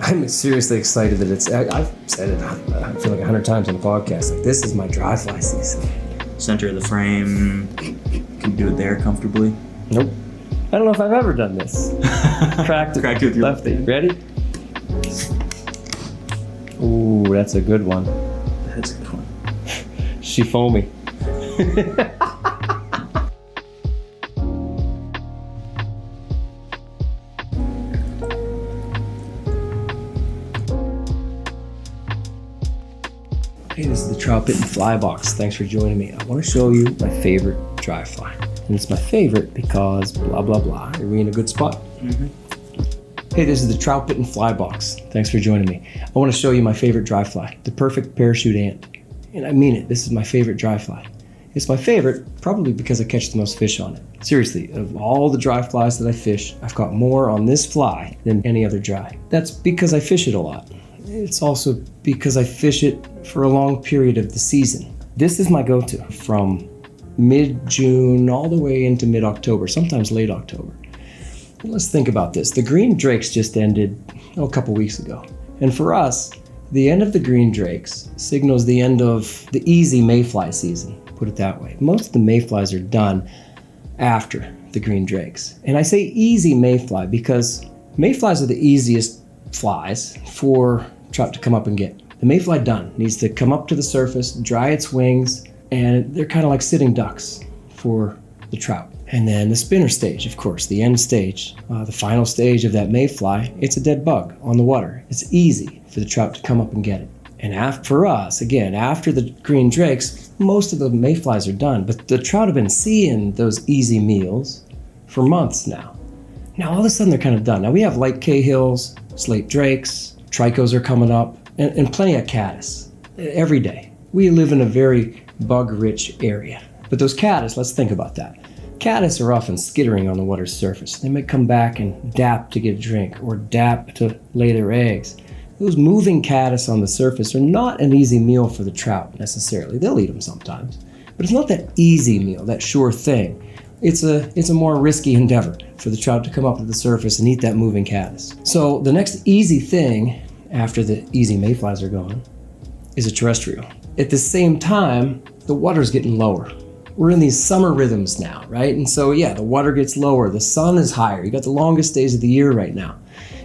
I'm seriously excited that I've said it, I feel like 100 times on the podcast, like this is my dry fly season. Center of the frame, can you do it there comfortably? Nope. I don't know if I've ever done this. Cracked it with your lefty. Ready? Ooh, that's a good one. That's a good one. She foamy. Hey, this is the Troutbitten Fly Box. Thanks for joining me. I want to show you my favorite dry fly. And it's my favorite because blah, blah, blah. Are we in a good spot? Mm-hmm. Hey, this is the Troutbitten Fly Box. Thanks for joining me. I want to show you my favorite dry fly, the perfect parachute ant. And I mean it, this is my favorite dry fly. It's my favorite probably because I catch the most fish on it. Seriously, of all the dry flies that I fish, I've caught more on this fly than any other dry. That's because I fish it a lot. It's also because I fish it for a long period of the season. This is my go-to from mid-June all the way into mid-October, sometimes late October. Let's think about this. The green drakes just ended a couple weeks ago. And for us, the end of the green drakes signals the end of the easy mayfly season, put it that way. Most of the mayflies are done after the green drakes. And I say easy mayfly because mayflies are the easiest flies for trout to come up and get. The mayfly done needs to come up to the surface, dry its wings, and they're kind of like sitting ducks for the trout. And then the spinner stage, of course, the end stage, the final stage of that mayfly, it's a dead bug on the water. It's easy for the trout to come up and get it. And for us, again, after the green drakes, most of the mayflies are done, but the trout have been seeing those easy meals for months now. Now, all of a sudden, they're kind of done. Now, we have light cahills, slate drakes, tricos are coming up, and plenty of caddis every day. We live in a very bug-rich area. But those caddis, let's think about that. Caddis are often skittering on the water's surface. They may come back and dap to get a drink or dap to lay their eggs. Those moving caddis on the surface are not an easy meal for the trout necessarily. They'll eat them sometimes, but it's not that easy meal, that sure thing. It's a more risky endeavor for the trout to come up to the surface and eat that moving caddis. So the next easy thing after the easy mayflies are gone is a terrestrial. At the same time, the water's getting lower. We're in these summer rhythms now, right? And so yeah, the water gets lower, the sun is higher. You got the longest days of the year right now.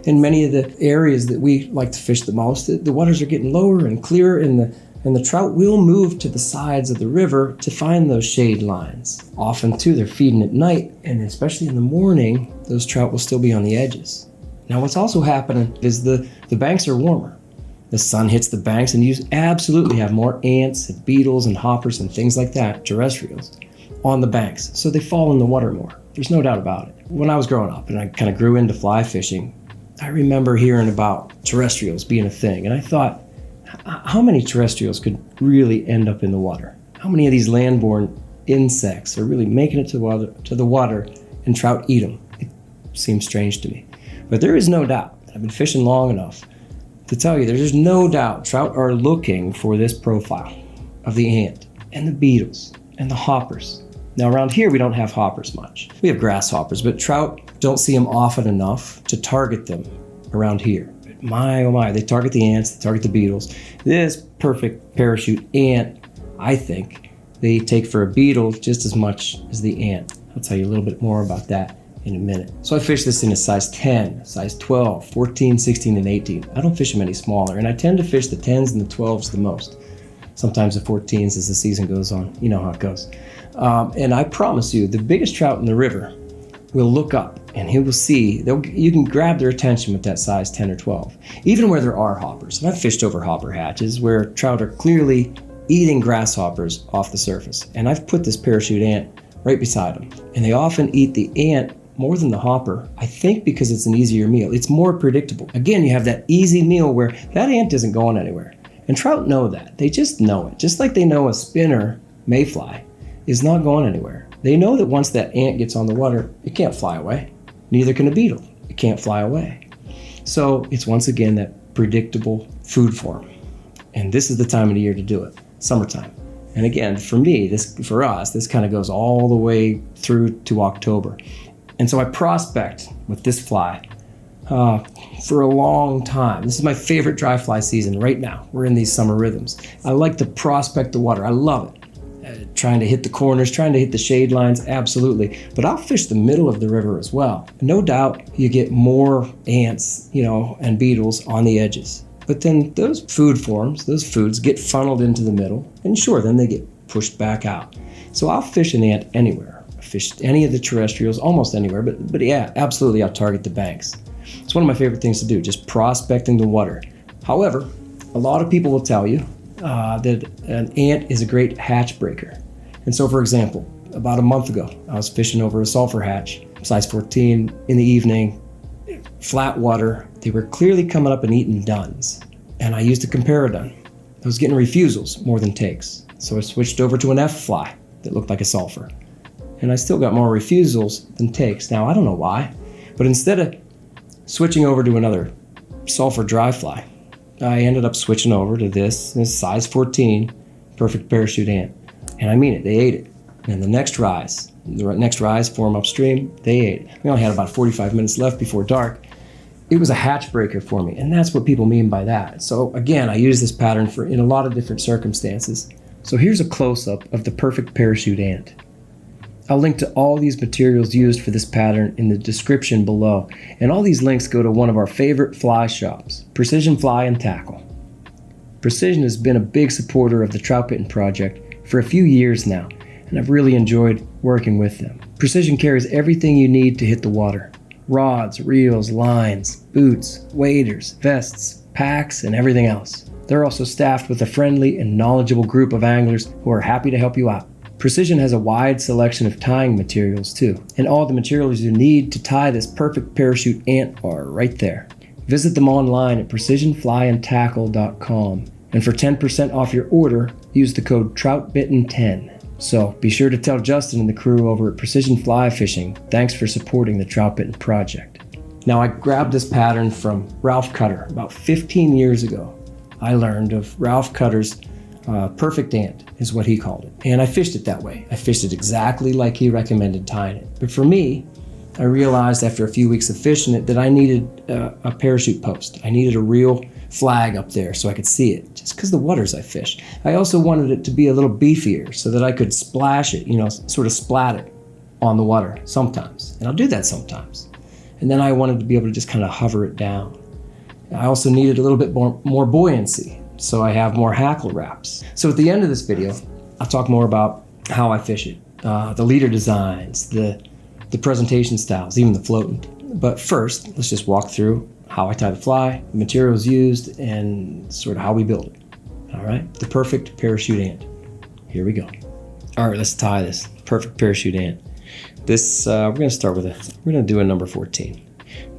In many of the areas that we like to fish the most, the waters are getting lower and clearer, and the trout will move to the sides of the river to find those shade lines. Often too, they're feeding at night, and especially in the morning, those trout will still be on the edges. Now what's also happening is the banks are warmer. The sun hits the banks, and you absolutely have more ants and beetles and hoppers and things like that, terrestrials, on the banks. So they fall in the water more. There's no doubt about it. When I was growing up and I kind of grew into fly fishing, I remember hearing about terrestrials being a thing. And I thought, how many terrestrials could really end up in the water? How many of these landborne insects are really making it to the water and trout eat them? It seems strange to me. But there is no doubt, I've been fishing long enough to tell you, there's no doubt trout are looking for this profile of the ant and the beetles and the hoppers. Now around here, we don't have hoppers much. We have grasshoppers, but trout don't see them often enough to target them around here. But my, oh my, they target the ants, they target the beetles. This perfect parachute ant, I think, they take for a beetle just as much as the ant. I'll tell you a little bit more about that in a minute. So I fish this in a size 10, size 12, 14, 16, and 18. I don't fish them any smaller, and I tend to fish the 10s and the 12s the most. Sometimes the 14s as the season goes on. You know how it goes. And I promise you, the biggest trout in the river will look up, and he will see, you can grab their attention with that size 10 or 12. Even where there are hoppers. And I've fished over hopper hatches where trout are clearly eating grasshoppers off the surface. And I've put this parachute ant right beside them. And they often eat the ant more than the hopper, I think because it's an easier meal. It's more predictable. Again, you have that easy meal where that ant isn't going anywhere. And trout know that. They just know it. Just like they know a spinner mayfly is not going anywhere. They know that once that ant gets on the water, it can't fly away. Neither can a beetle. It can't fly away. So it's once again that predictable food for them. And this is the time of the year to do it, summertime. And again, for us, this kind of goes all the way through to October. And so I prospect with this fly for a long time. This is my favorite dry fly season right now. We're in these summer rhythms. I like to prospect the water. I love it. Trying to hit the corners, trying to hit the shade lines, absolutely. But I'll fish the middle of the river as well. No doubt you get more ants, and beetles on the edges. But then those food forms, those foods get funneled into the middle, and sure, then they get pushed back out. So I'll fish an ant anywhere. I fished any of the terrestrials, almost anywhere, but yeah, absolutely I'll target the banks. It's one of my favorite things to do, just prospecting the water. However, a lot of people will tell you that an ant is a great hatch breaker. And so, for example, about a month ago, I was fishing over a sulfur hatch, size 14, in the evening, flat water. They were clearly coming up and eating duns. And I used a comparadun. I was getting refusals more than takes. So I switched over to an F fly that looked like a sulfur. And I still got more refusals than takes. Now, I don't know why, but instead of switching over to another sulfur dry fly, I ended up switching over to this size 14 perfect parachute ant. And I mean it, they ate it. And the next rise form upstream, they ate it. We only had about 45 minutes left before dark. It was a hatch breaker for me, and that's what people mean by that. So again, I use this pattern in a lot of different circumstances. So here's a close-up of the perfect parachute ant. I'll link to all these materials used for this pattern in the description below, and all these links go to one of our favorite fly shops, Precision Fly and Tackle. Precision has been a big supporter of the Troutbitten project for a few years now, and I've really enjoyed working with them. Precision carries everything you need to hit the water. Rods, reels, lines, boots, waders, vests, packs, and everything else. They're also staffed with a friendly and knowledgeable group of anglers who are happy to help you out. Precision has a wide selection of tying materials too, and all the materials you need to tie this perfect parachute ant are right there. Visit them online at precisionflyandtackle.com, and for 10% off your order, use the code Troutbitten10. So be sure to tell Justin and the crew over at Precision Fly Fishing thanks for supporting the Troutbitten project. Now, I grabbed this pattern from Ralph Cutter about 15 years ago. I learned of Ralph Cutter's perfect ant is what he called it. And I fished it that way. I fished it exactly like he recommended tying it. But for me, I realized after a few weeks of fishing it that I needed a parachute post. I needed a real flag up there so I could see it, just because the waters I fished. I also wanted it to be a little beefier so that I could splash it, sort of splat it on the water sometimes. And I'll do that sometimes. And then I wanted to be able to just kind of hover it down. I also needed a little bit more buoyancy, so I have more hackle wraps. So at the end of this video, I'll talk more about how I fish it, the leader designs, the presentation styles, even the floating. But first, let's just walk through how I tie the fly, the materials used, and sort of how we build it. All right, the perfect parachute ant. Here we go. All right, let's tie this perfect parachute ant. This, we're gonna start with we're gonna do a number 14.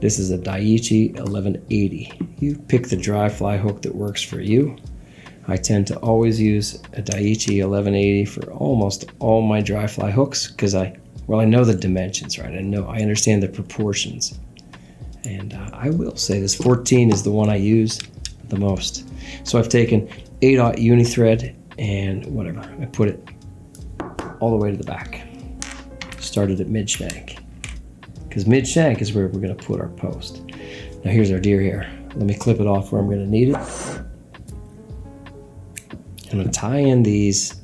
This is a Daiichi 1180. You pick the dry fly hook that works for you. I tend to always use a Daiichi 1180 for almost all my dry fly hooks because I know the dimensions, right? I understand the proportions. And I will say this 14 is the one I use the most. So I've taken 8/0 Uni-Thread and whatever, I put it all the way to the back. Started at mid-shank, because mid-shank is where we're gonna put our post. Now here's our deer hair. Let me clip it off where I'm gonna need it. I'm gonna tie in these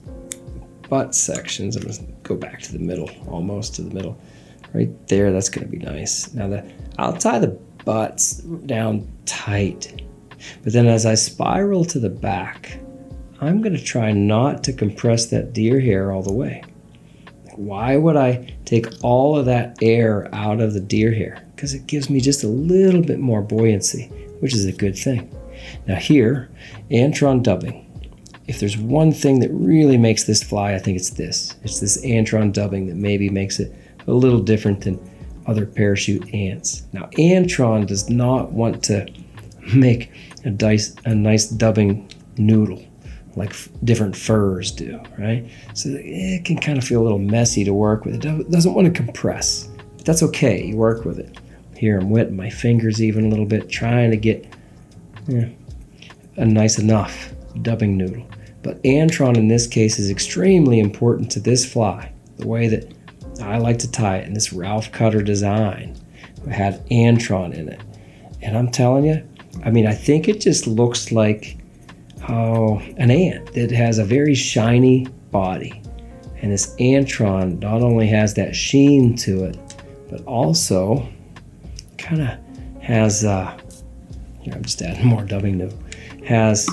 butt sections. I'm gonna go back to the middle, almost to the middle. Right there, that's gonna be nice. Now I'll tie the butts down tight, but then as I spiral to the back, I'm gonna try not to compress that deer hair all the way. Why would I take all of that air out of the deer hair? Because it gives me just a little bit more buoyancy, which is a good thing. Now here, Antron dubbing. If there's one thing that really makes this fly, I think it's this. It's this Antron dubbing that maybe makes it a little different than other parachute ants. Now, Antron does not want to make a nice dubbing noodle like different furs do, right? So it can kind of feel a little messy to work with. It doesn't want to compress, but that's okay. You work with it. Here I'm wetting my fingers even a little bit, trying to get a nice enough dubbing noodle. But Antron in this case is extremely important to this fly. The way that I like to tie it in this Ralph Cutter design, it had Antron in it. And I'm telling you, I mean, I think it just looks like, an ant that has a very shiny body. And this Antron not only has that sheen to it, but also kind of has, here I'm just adding more dubbing new, has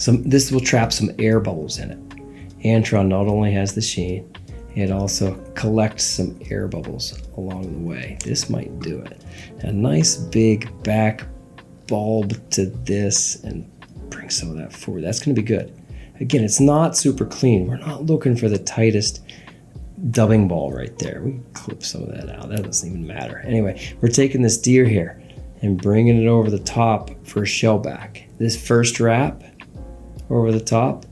this will trap some air bubbles in it. Antron not only has the sheen, it also collects some air bubbles along the way. This might do it. A nice big back bulb to this and bring some of that forward. That's going to be good. Again, it's not super clean. We're not looking for the tightest dubbing ball right there. We can clip some of that out. That doesn't even matter. Anyway, we're taking this deer hair and bringing it over the top for a shell back. This first wrap over the top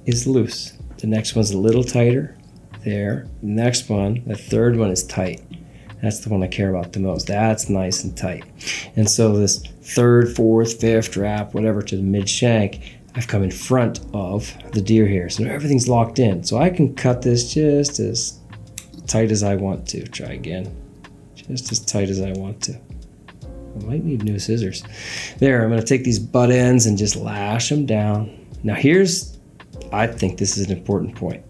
is loose. The next one's a little tighter. There. The next one, the third one is tight. That's the one I care about the most. That's nice and tight. And so this third, fourth, fifth wrap, whatever, to the mid shank, I've come in front of the deer hair. So everything's locked in. So I can cut this just as tight as I want to. Try again. Just as tight as I want to. I might need new scissors. There, I'm going to take these butt ends and just lash them down. Now I think this is an important point.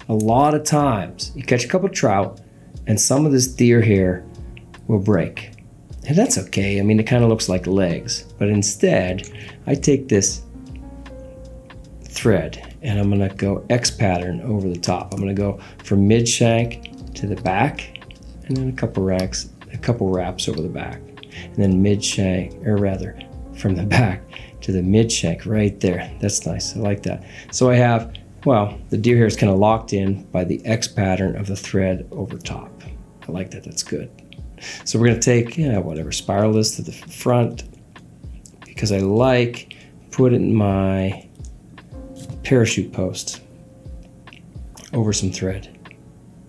A lot of times, you catch a couple trout, and some of this deer hair will break. And that's okay. I mean, it kind of looks like legs. But instead, I take this thread, and I'm going to go X pattern over the top. I'm going to go from mid shank to the back, and then a couple wraps over the back. And then mid shank, or rather, from the back to the mid shank right there. That's nice. I like that. So I have, well, the deer hair is kind of locked in by the X pattern of the thread over top. I like that. That's good. So we're going to take, whatever, spiral this to the front because I like putting my parachute post over some thread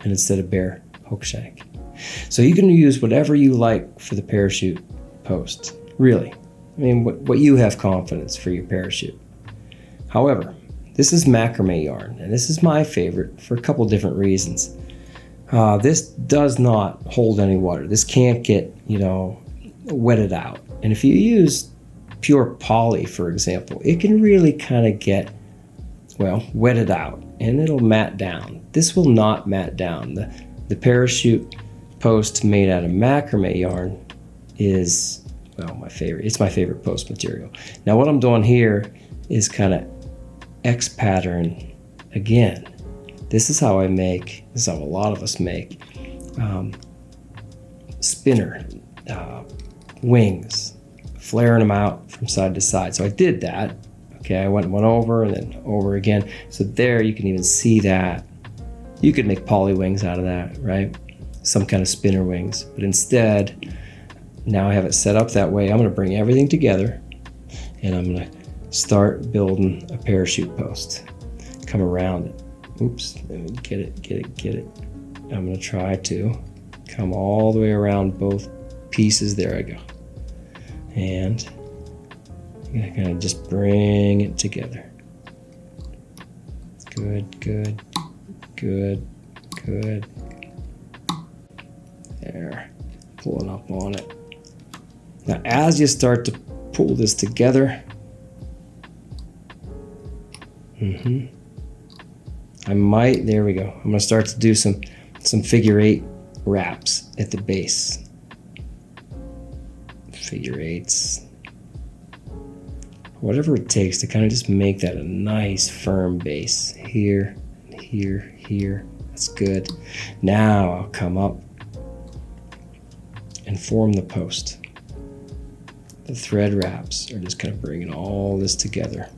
and instead of bare hook shank. So you can use whatever you like for the parachute post. Really. I mean, what you have confidence for your parachute. However, this is macrame yarn, and this is my favorite for a couple different reasons. This does not hold any water. This can't get, wetted out. And if you use pure poly, for example, it can really kind of get, wetted out, and it'll mat down. This will not mat down. The parachute post made out of macrame yarn is, my favorite. It's my favorite post material. Now what I'm doing here is kind of X pattern again. This is how this is how a lot of us make spinner wings, flaring them out from side to side. So I did that. Okay, I went over and then over again. So there you can even see that. You could make poly wings out of that, right? Some kind of spinner wings. But instead, now I have it set up that way. I'm going to bring everything together and I'm going to start building a parachute post. Come around it. Oops, let me get it. I'm going to try to come all the way around both pieces. There I go. And I'm going to kind of just bring it together. Good. There, pulling up on it. Now, as you start to pull this together, there we go. I'm gonna start to do some figure 8 wraps at the base. Figure 8s. Whatever it takes to kind of just make that a nice firm base. Here. That's good. Now I'll come up and form the post. The thread wraps are just kind of bringing all this together.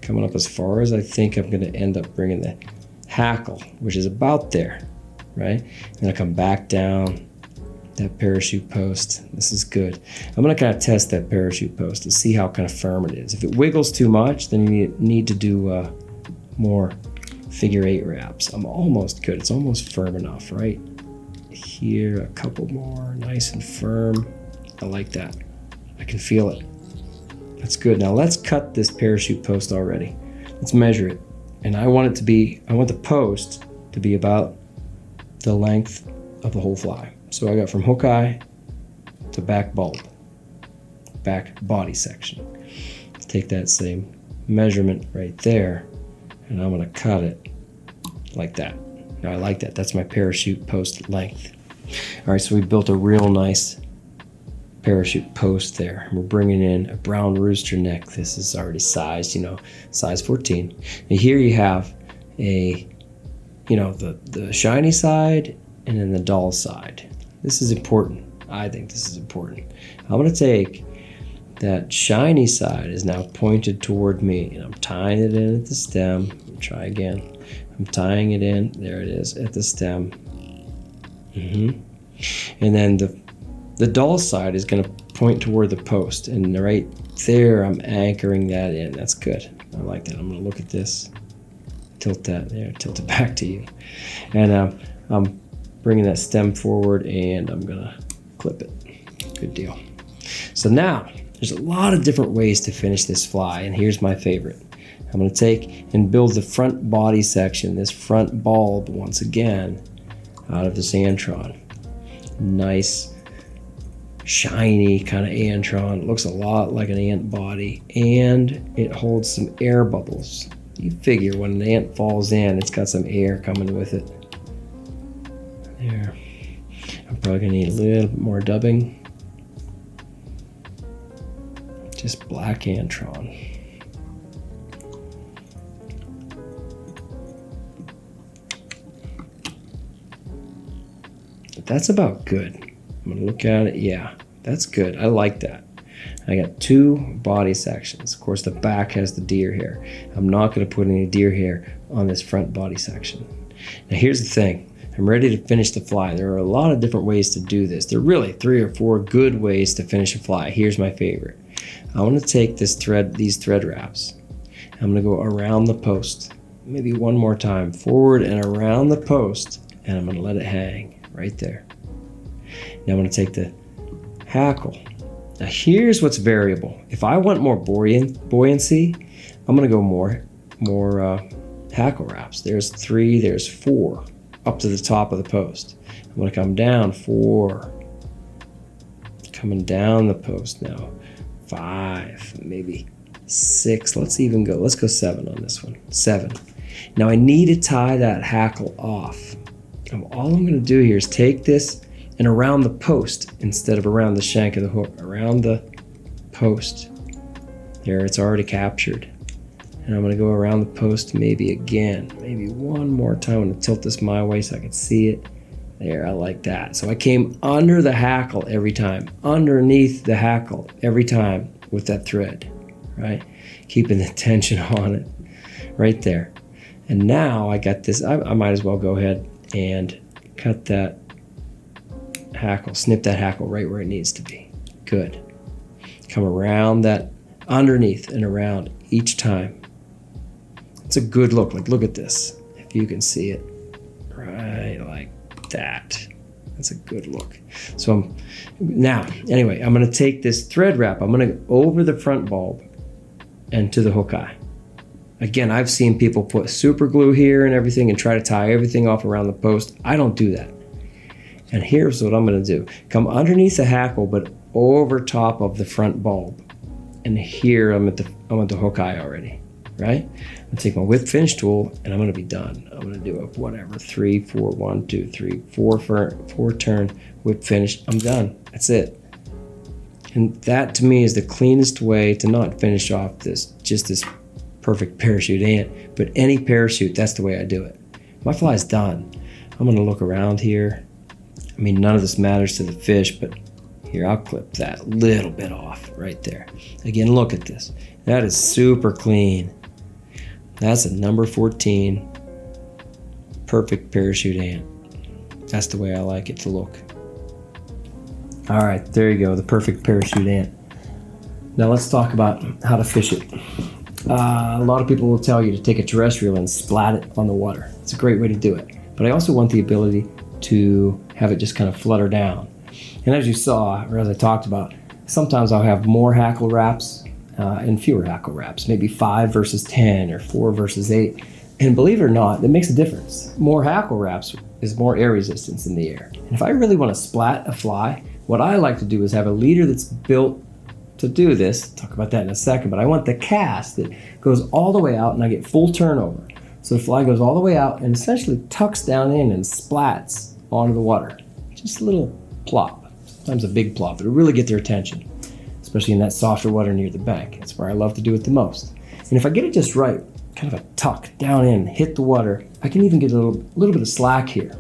Coming up as far as I think I'm going to end up bringing the hackle, which is about there, right? And then I come back down that parachute post. This is good. I'm going to kind of test that parachute post to see how kind of firm it is. If it wiggles too much, then you need to do more figure 8 wraps. I'm almost good. It's almost firm enough, right? Here, a couple more, nice and firm. I like that. I can feel it. That's good. Now let's cut this parachute post already. Let's measure it. And I want the post to be about the length of the whole fly. So I got from hook eye to back bulb, back body section. Let's take that same measurement right there, and I'm gonna cut it like that. Now I like that. That's my parachute post length. All right, so we built a real nice parachute post there. We're bringing in a brown rooster neck. This is already sized, size 14. And here you have a, the shiny side and then the dull side. This is important. I think this is important. I'm going to take that shiny side is now pointed toward me, and I'm tying it in at the stem. Try again. I'm tying it in. There it is at the stem. And then the dull side is going to point toward the post, and right there I'm anchoring that in. That's good. I like that. I'm going to look at this. Tilt that there. Tilt it back to you. And I'm bringing that stem forward, and I'm going to clip it. Good deal. So now there's a lot of different ways to finish this fly, and here's my favorite. I'm going to take and build the front body section, this front bulb once again, out of this Antron. Nice, shiny kind of Antron. It looks a lot like an ant body, and it holds some air bubbles. You figure when an ant falls in, it's got some air coming with it. There. I'm probably going to need a little bit more dubbing. Just black Antron. That's about good. I'm gonna look at it. Yeah, that's good. I like that. I got two body sections. Of course, the back has the deer hair. I'm not gonna put any deer hair on this front body section. Now here's the thing. I'm ready to finish the fly. There are a lot of different ways to do this. There are really 3 or 4 good ways to finish a fly. Here's my favorite. I want to take these thread wraps. I'm gonna go around the post. Maybe one more time. Forward and around the post, and I'm gonna let it hang. Right there. Now I'm going to take the hackle. Now here's what's variable. If I want more buoyancy, I'm going to go more hackle wraps. There's 3, there's 4, up to the top of the post. I'm going to come down 4, coming down the post now 5, maybe 6. Let's go 7 on this one. 7. Now I need to tie that hackle off. All I'm going to do here is take this and around the post instead of around the shank of the hook. Around the post. There, it's already captured. And I'm going to go around the post maybe again. Maybe one more time. I'm going to tilt this my way so I can see it. There, I like that. So I came under the hackle every time. Underneath the hackle every time with that thread. Right? Keeping the tension on it. Right there. And now I got this. I might as well go ahead and cut that hackle, snip that hackle right where it needs to be. Good. Come around that, underneath and around each time. It's a good look. Like, look at this. If you can see it. Right like that. That's a good look. So anyway, I'm going to take this thread wrap. I'm going to go over the front bulb and to the hook eye. Again, I've seen people put super glue here and everything and try to tie everything off around the post. I don't do that. And here's what I'm going to do. Come underneath the hackle, but over top of the front bulb. And here I'm at the hook eye already, right? I'm going to take my whip finish tool and I'm going to be done. I'm going to do a whatever, 3, 4, 1, 2, 3, 4 turn whip finish. I'm done. That's it. And that to me is the cleanest way to not finish off this perfect parachute ant, but any parachute, that's the way I do it. My fly's done. I'm going to look around here. I mean, none of this matters to the fish, but here, I'll clip that little bit off right there. Again, look at this. That is super clean. That's a number 14 perfect parachute ant. That's the way I like it to look. All right, there you go, the perfect parachute ant. Now let's talk about how to fish it. A lot of people will tell you to take a terrestrial and splat it on the water. It's a great way to do it. But I also want the ability to have it just kind of flutter down. And as you saw, or as I talked about, sometimes I'll have more hackle wraps and fewer hackle wraps, maybe 5 versus 10 or 4 versus 8. And believe it or not, that makes a difference. More hackle wraps is more air resistance in the air. And if I really want to splat a fly, what I like to do is have a leader that's built to do this. Talk about that in a second, but I want the cast that goes all the way out and I get full turnover. So the fly goes all the way out and essentially tucks down in and splats onto the water. Just a little plop, sometimes a big plop. It'll really get their attention, especially in that softer water near the bank. That's where I love to do it the most. And if I get it just right, kind of a tuck down in, hit the water, I can even get a little bit of slack here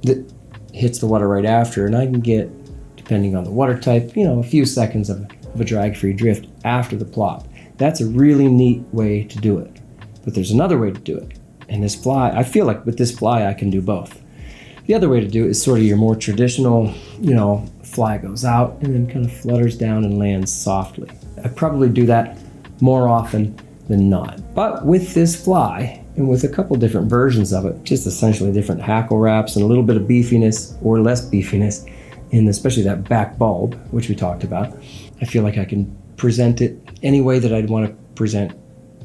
that hits the water right after, and I can get, depending on the water type, a few seconds of a drag-free drift after the plop. That's a really neat way to do it. But there's another way to do it. And this fly, I feel like with this fly I can do both. The other way to do it is sort of your more traditional, fly goes out and then kind of flutters down and lands softly. I probably do that more often than not. But with this fly, and with a couple different versions of it, just essentially different hackle wraps and a little bit of beefiness or less beefiness, in especially that back bulb, which we talked about, I feel like I can present it any way that I'd want to present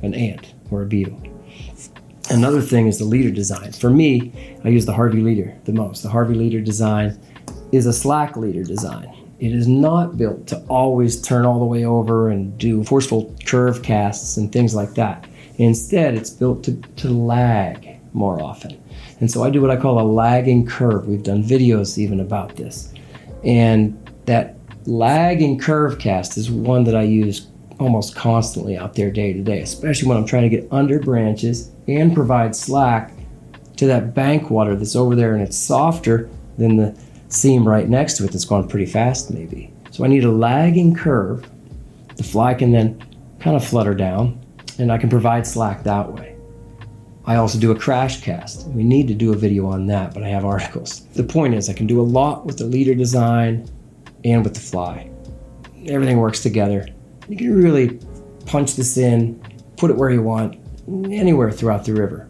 an ant or a beetle. Another thing is the leader design. For me, I use the Harvey leader the most. The Harvey leader design is a slack leader design. It is not built to always turn all the way over and do forceful curve casts and things like that. Instead, it's built to lag more often. And so I do what I call a lagging curve. We've done videos even about this. And that lagging curve cast is one that I use almost constantly out there day to day, especially when I'm trying to get under branches and provide slack to that bank water that's over there and it's softer than the seam right next to it that's gone pretty fast maybe. So I need a lagging curve. The fly can then kind of flutter down and I can provide slack that way. I also do a crash cast. We need to do a video on that, but I have articles. The point is I can do a lot with the leader design and with the fly. Everything works together. You can really punch this in, put it where you want, anywhere throughout the river.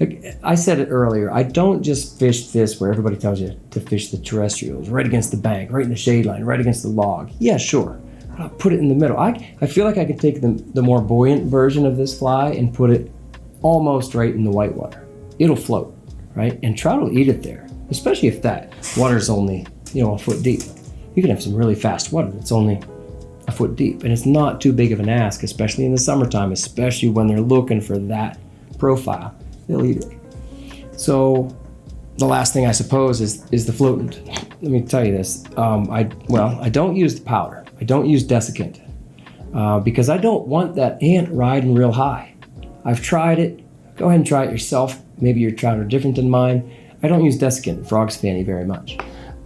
Like I said it earlier, I don't just fish this where everybody tells you to fish the terrestrials, right against the bank, right in the shade line, right against the log. Yeah, sure. But I'll put it in the middle. I feel like I can take the more buoyant version of this fly and put it almost right in the whitewater. It'll float, right? And trout will eat it there, especially if that water's only, a foot deep. You can have some really fast water that's only a foot deep, and it's not too big of an ask, especially in the summertime, especially when they're looking for that profile. They'll eat it. So the last thing I suppose is the floatant. Let me tell you this. I don't use the powder. I don't use desiccant because I don't want that ant riding real high. I've tried it. Go ahead and try it yourself. Maybe your trout are different than mine. I don't use desiccant, frogs fanny, very much.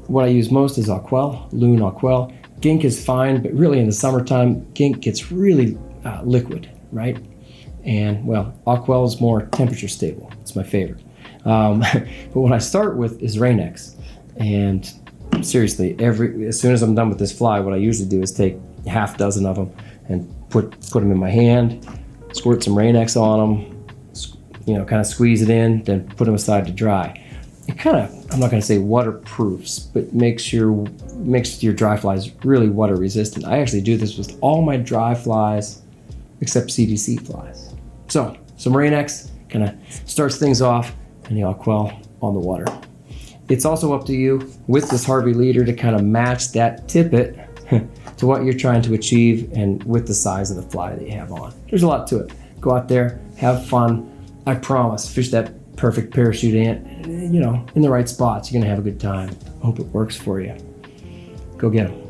What I use most is Aquel, Loon Aquel. Gink is fine, but really in the summertime, gink gets really liquid, right? And Aquel is more temperature stable. It's my favorite. But what I start with is Rain-X. And seriously, as soon as I'm done with this fly, what I usually do is take a half dozen of them and put them in my hand, squirt some Rain-X on them, kind of squeeze it in, then put them aside to dry. It kind of, I'm not going to say waterproofs, but makes your dry flies really water resistant. I actually do this with all my dry flies except CDC flies. So some Rain-X kind of starts things off, and the Aquel on the water. It's also up to you with this Harvey leader to kind of match that tippet to what you're trying to achieve and with the size of the fly that you have on. There's a lot to it. Go out there, have fun. I promise, fish that perfect parachute ant, in the right spots. You're gonna have a good time. Hope it works for you. Go get them.